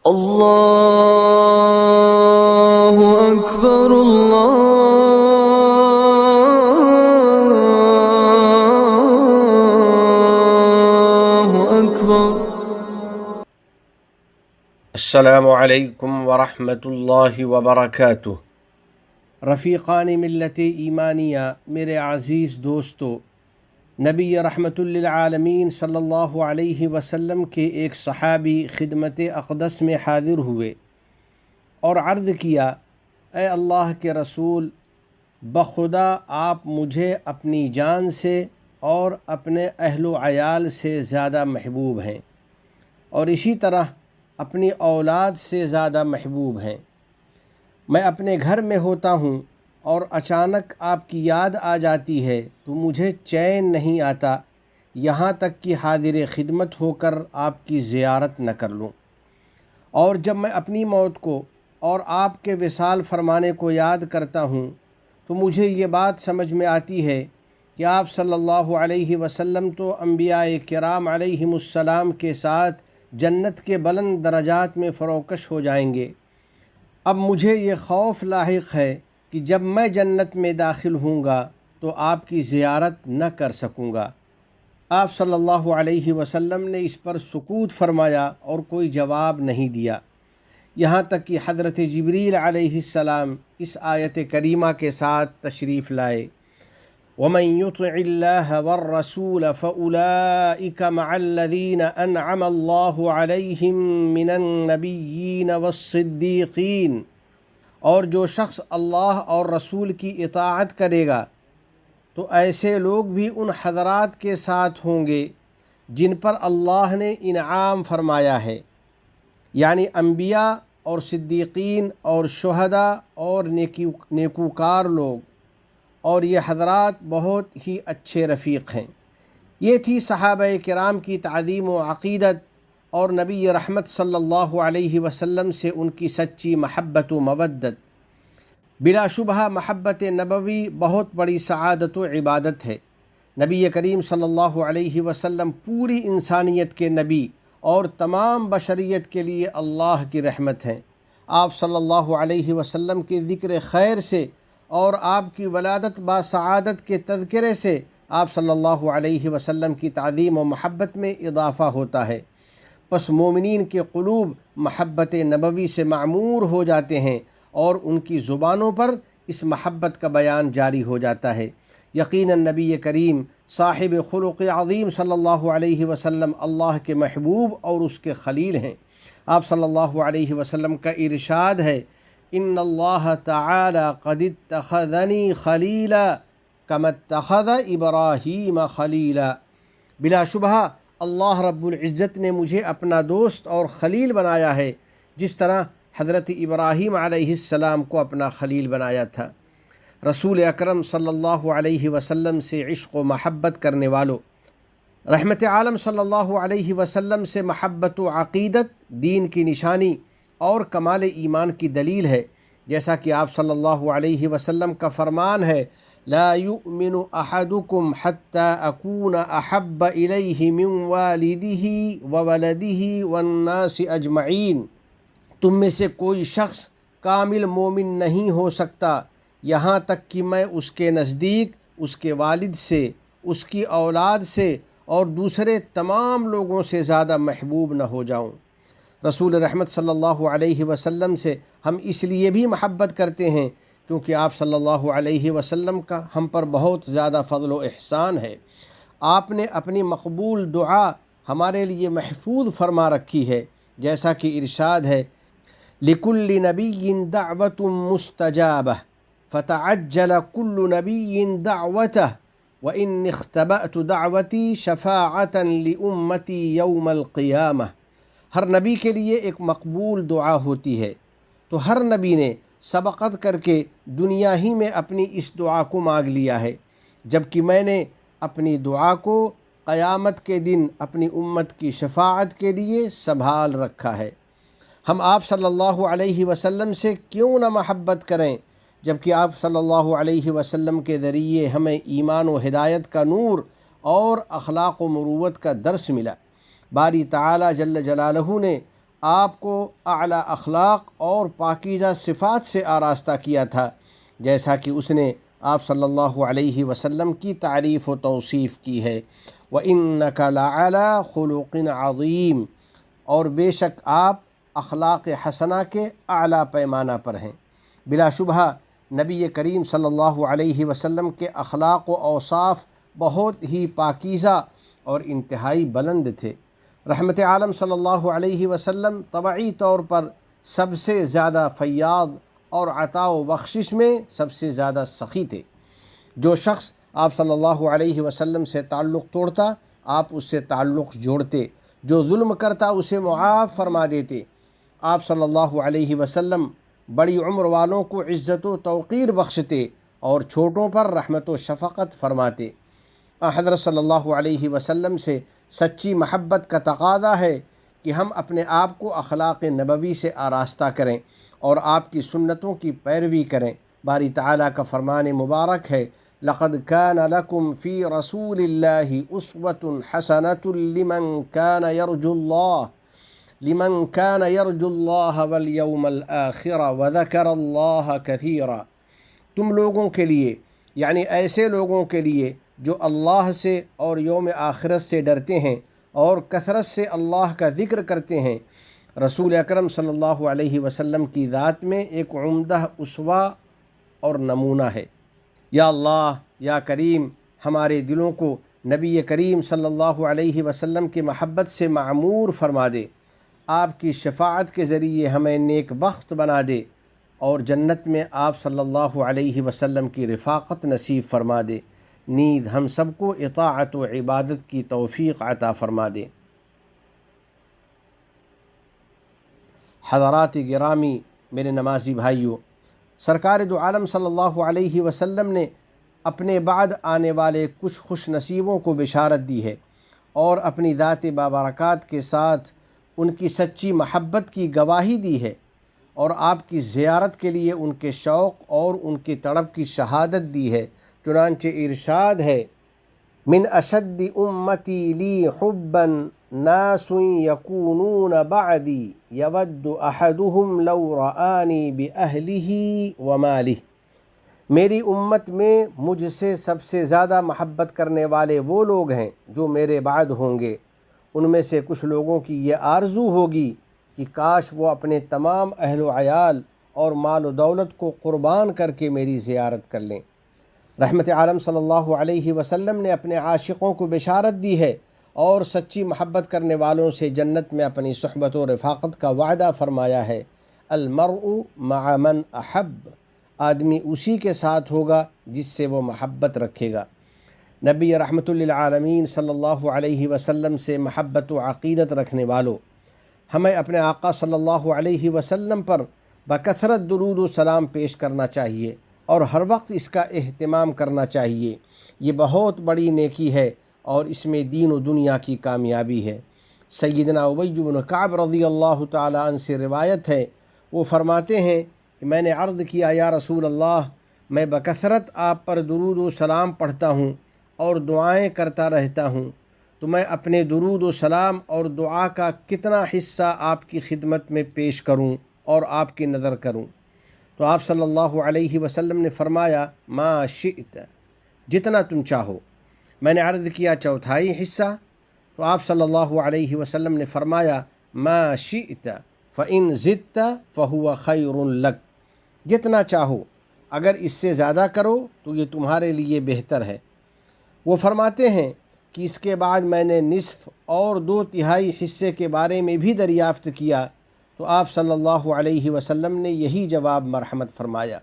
اللہ اکبر اللہ اکبر۔ السلام علیکم ورحمۃ اللہ وبرکاتہ۔ رفیقان ملت ایمانیہ، میرے عزیز دوستو، نبی رحمت للعالمین صلی اللہ علیہ وسلم کے ایک صحابی خدمت اقدس میں حاضر ہوئے اور عرض کیا، اے اللہ کے رسول، بخدا آپ مجھے اپنی جان سے اور اپنے اہل و عیال سے زیادہ محبوب ہیں، اور اسی طرح اپنی اولاد سے زیادہ محبوب ہیں۔ میں اپنے گھر میں ہوتا ہوں اور اچانک آپ کی یاد آ جاتی ہے تو مجھے چین نہیں آتا، یہاں تک کہ حاضر خدمت ہو کر آپ کی زیارت نہ کر لوں۔ اور جب میں اپنی موت کو اور آپ کے وصال فرمانے کو یاد کرتا ہوں تو مجھے یہ بات سمجھ میں آتی ہے کہ آپ صلی اللہ علیہ وسلم تو انبیاء کرام علیہم السلام کے ساتھ جنت کے بلند درجات میں فروکش ہو جائیں گے۔ اب مجھے یہ خوف لاحق ہے کہ جب میں جنت میں داخل ہوں گا تو آپ کی زیارت نہ کر سکوں گا۔ آپ صلی اللہ علیہ وسلم نے اس پر سکوت فرمایا اور کوئی جواب نہیں دیا، یہاں تک کہ حضرت جبریل علیہ السلام اس آیت کریمہ کے ساتھ تشریف لائے، وَمَن يُطِعِ اللَّهَ وَالرَّسُولَ فَأُولَئِكَ مَعَ الَّذِينَ أَنْعَمَ اللَّهُ عَلَيْهِمْ مِنَ النَّبِيِّينَ وَالصِّدِّيقِينَ، اور جو شخص اللہ اور رسول کی اطاعت کرے گا تو ایسے لوگ بھی ان حضرات کے ساتھ ہوں گے جن پر اللہ نے انعام فرمایا ہے، یعنی انبیاء اور صدیقین اور شہداء اور نیکوکار لوگ، اور یہ حضرات بہت ہی اچھے رفیق ہیں۔ یہ تھی صحابہ کرام کی تعظیم و عقیدت اور نبی رحمت صلی اللہ علیہ وسلم سے ان کی سچی محبت و مودت۔ بلا شبہ محبت نبوی بہت بڑی سعادت و عبادت ہے۔ نبی کریم صلی اللہ علیہ وسلم پوری انسانیت کے نبی اور تمام بشریت کے لیے اللہ کی رحمت ہیں۔ آپ صلی اللہ علیہ وسلم کے ذکر خیر سے اور آپ کی ولادت با سعادت کے تذکرے سے آپ صلی اللہ علیہ وسلم کی تعظیم و محبت میں اضافہ ہوتا ہے، پس مومنین کے قلوب محبت نبوی سے معمور ہو جاتے ہیں اور ان کی زبانوں پر اس محبت کا بیان جاری ہو جاتا ہے۔ یقیناً نبی کریم صاحب خلق عظیم صلی اللہ علیہ وسلم اللہ کے محبوب اور اس کے خلیل ہیں۔ آپ صلی اللہ علیہ وسلم کا ارشاد ہے، ان اللہ تعالی قد اتخذنی خلیلا کما اتخذ ابراہیم خلیلا۔ بلا شبہ اللہ رب العزت نے مجھے اپنا دوست اور خلیل بنایا ہے، جس طرح حضرت ابراہیم علیہ السلام کو اپنا خلیل بنایا تھا۔ رسول اکرم صلی اللہ علیہ وسلم سے عشق و محبت کرنے والوں، رحمت عالم صلی اللہ علیہ وسلم سے محبت و عقیدت دین کی نشانی اور کمال ایمان کی دلیل ہے، جیسا کہ آپ صلی اللہ علیہ وسلم کا فرمان ہے، لا یؤمن احدکم حتی اکون احب الیہ من والدہ وولدہ والناس اجمعین۔ تم میں سے کوئی شخص کامل مومن نہیں ہو سکتا یہاں تک کہ میں اس کے نزدیک اس کے والد سے، اس کی اولاد سے اور دوسرے تمام لوگوں سے زیادہ محبوب نہ ہو جاؤں۔ رسول رحمت صلی اللہ علیہ وسلم سے ہم اس لیے بھی محبت کرتے ہیں کیونکہ آپ صلی اللہ علیہ وسلم کا ہم پر بہت زیادہ فضل و احسان ہے۔ آپ نے اپنی مقبول دعا ہمارے لیے محفوظ فرما رکھی ہے، جیسا کہ ارشاد ہے، لِكُلِّ نَبِيٍّ دَعْوَةٌ مُسْتَجَابَةٌ فَتَعَجَّلَ كُلُّ نَبِيٍّ دَعْوَتَهُ وَإِنِّ اخْتَبَأْتُ دَعْوَتِي شَفَاعَةً لِأُمَّتِي يَوْمَ الْقِيَامَةِ۔ ہر نبی کے لیے ایک مقبول دعا ہوتی ہے، تو ہر نبی نے سبقت کر کے دنیا ہی میں اپنی اس دعا کو مانگ لیا ہے، جبکہ میں نے اپنی دعا کو قیامت کے دن اپنی امت کی شفاعت کے لیے سنبھال رکھا ہے۔ ہم آپ صلی اللہ علیہ وسلم سے کیوں نہ محبت کریں جبکہ آپ صلی اللہ علیہ وسلم کے ذریعے ہمیں ایمان و ہدایت کا نور اور اخلاق و مروت کا درس ملا۔ باری تعالی جل جلالہ نے آپ کو اعلیٰ اخلاق اور پاکیزہ صفات سے آراستہ کیا تھا، جیسا کہ اس نے آپ صلی اللہ علیہ وسلم کی تعریف و توصیف کی ہے۔ وَإِنَّكَ لَعَلَىٰ خُلُقٍ عَظِيمٍ، اور بے شک آپ اخلاق حسنہ کے اعلیٰ پیمانہ پر ہیں۔ بلا شبہ نبی کریم صلی اللہ علیہ وسلم کے اخلاق و اوصاف بہت ہی پاکیزہ اور انتہائی بلند تھے۔ رحمت عالم صلی اللہ علیہ وسلم طبعی طور پر سب سے زیادہ فیاض اور عطا و بخشش میں سب سے زیادہ سخی تھے۔ جو شخص آپ صلی اللہ علیہ وسلم سے تعلق توڑتا، آپ اس سے تعلق جوڑتے، جو ظلم کرتا اسے معاف فرما دیتے۔ آپ صلی اللہ علیہ وسلم بڑی عمر والوں کو عزت و توقیر بخشتے اور چھوٹوں پر رحمت و شفقت فرماتے۔ حضرت صلی اللہ علیہ وسلم سے سچی محبت کا تقاضا ہے کہ ہم اپنے آپ کو اخلاق نبوی سے آراستہ کریں اور آپ کی سنتوں کی پیروی کریں۔ باری تعالیٰ کا فرمان مبارک ہے، لَقَدْ كَانَ لَكُمْ فِي رَسُولِ اللَّهِ أُسْوَةٌ حَسَنَةٌ لِمَنْ كَانَ يَرْجُو اللَّهَ وَالْيَوْمَ الْآخِرَ وَذَكَرَ اللَّهَ كَثِيرًا۔ تم لوگوں کے لیے، یعنی ایسے لوگوں کے لیے جو اللہ سے اور یوم آخرت سے ڈرتے ہیں اور کثرت سے اللہ کا ذکر کرتے ہیں، رسول اکرم صلی اللہ علیہ وسلم کی ذات میں ایک عمدہ اسوہ اور نمونہ ہے۔ یا اللہ، یا کریم، ہمارے دلوں کو نبی کریم صلی اللہ علیہ وسلم کی محبت سے معمور فرما دے، آپ کی شفاعت کے ذریعے ہمیں نیک بخت بنا دے اور جنت میں آپ صلی اللہ علیہ وسلم کی رفاقت نصیب فرما دے، نیز ہم سب کو اطاعت و عبادت کی توفیق عطا فرما دے۔ حضرات گرامی، میرے نمازی بھائیوں، سرکار دو عالم صلی اللہ علیہ وسلم نے اپنے بعد آنے والے کچھ خوش نصیبوں کو بشارت دی ہے اور اپنی ذات بابرکات کے ساتھ ان کی سچی محبت کی گواہی دی ہے اور آپ کی زیارت کے لیے ان کے شوق اور ان کی طلب کی شہادت دی ہے۔ چنانچہ ارشاد ہے، من اشد امتی لی حبا ناس یکونون بعدی یود احدهم لو رآنی باہلہ ومالہ۔ میری امت میں مجھ سے سب سے زیادہ محبت کرنے والے وہ لوگ ہیں جو میرے بعد ہوں گے۔ ان میں سے کچھ لوگوں کی یہ آرزو ہوگی کہ کاش وہ اپنے تمام اہل و عیال اور مال و دولت کو قربان کر کے میری زیارت کر لیں۔ رحمت عالم صلی اللہ علیہ وسلم نے اپنے عاشقوں کو بشارت دی ہے اور سچی محبت کرنے والوں سے جنت میں اپنی صحبت و رفاقت کا وعدہ فرمایا ہے۔ المرء مع من احب، آدمی اسی کے ساتھ ہوگا جس سے وہ محبت رکھے گا۔ نبی رحمت للعالمین صلی اللہ علیہ وسلم سے محبت و عقیدت رکھنے والوں، ہمیں اپنے آقا صلی اللہ علیہ وسلم پر بکثرت درود و سلام پیش کرنا چاہیے اور ہر وقت اس کا اہتمام کرنا چاہیے۔ یہ بہت بڑی نیکی ہے اور اس میں دین و دنیا کی کامیابی ہے۔ سیدنا ابی بن کعب رضی اللہ تعالی عنہ سے روایت ہے، وہ فرماتے ہیں کہ میں نے عرض کیا، یا رسول اللہ، میں بکثرت آپ پر درود و سلام پڑھتا ہوں اور دعائیں کرتا رہتا ہوں، تو میں اپنے درود و سلام اور دعا کا کتنا حصہ آپ کی خدمت میں پیش کروں اور آپ کی نظر کروں؟ تو آپ صلی اللہ علیہ وسلم نے فرمایا، ما شئت، جتنا تم چاہو۔ میں نے عرض کیا چوتھائی حصہ؟ تو آپ صلی اللہ علیہ وسلم نے فرمایا، ما شئت فإن زدت فهو خیر لک، جتنا چاہو، اگر اس سے زیادہ کرو تو یہ تمہارے لیے بہتر ہے۔ وہ فرماتے ہیں کہ اس کے بعد میں نے نصف اور 2/3 حصے کے بارے میں بھی دریافت کیا تو آپ صلی اللہ علیہ وسلم نے یہی جواب مرحمت فرمایا،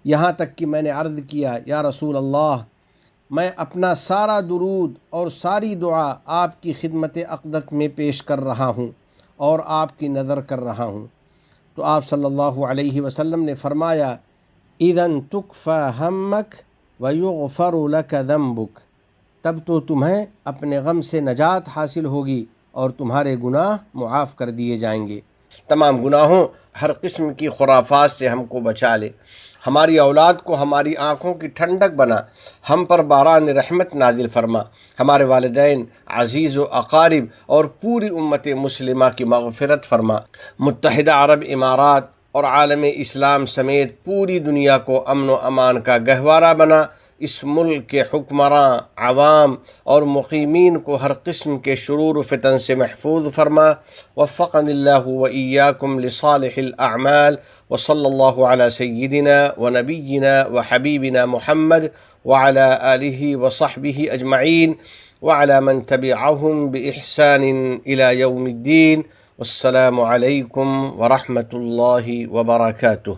یہاں تک کہ میں نے عرض کیا، یا رسول اللہ، میں اپنا سارا درود اور ساری دعا آپ کی خدمت اقدس میں پیش کر رہا ہوں اور آپ کی نظر کر رہا ہوں۔ تو آپ صلی اللہ علیہ وسلم نے فرمایا، اذن تکفی ہمک ویغفر لک ذنبک، تب تو تمہیں اپنے غم سے نجات حاصل ہوگی اور تمہارے گناہ معاف کر دیے جائیں گے۔ تمام گناہوں ہر قسم کی خرافات سے ہم کو بچا لے، ہماری اولاد کو ہماری آنکھوں کی ٹھنڈک بنا، ہم پر باران رحمت نازل فرما، ہمارے والدین، عزیز و اقارب اور پوری امت مسلمہ کی مغفرت فرما، متحدہ عرب امارات اور عالم اسلام سمیت پوری دنیا کو امن و امان کا گہوارہ بنا، اس ملک کے حکمراں، عوام اور مقیمین کو ہر قسم کے شرور و فتن سے محفوظ فرما۔ وفقنی اللہ و ایاکم لصالح الاعمال، وصلی اللہ علی سیدنا و نبینا و حبیبنا محمد وعلی آلہ وصحبہ اجمعین وعلی من تبعہم بإحسان الی یوم الدین۔ والسلام علیکم ورحمۃ اللہ وبرکاتہ۔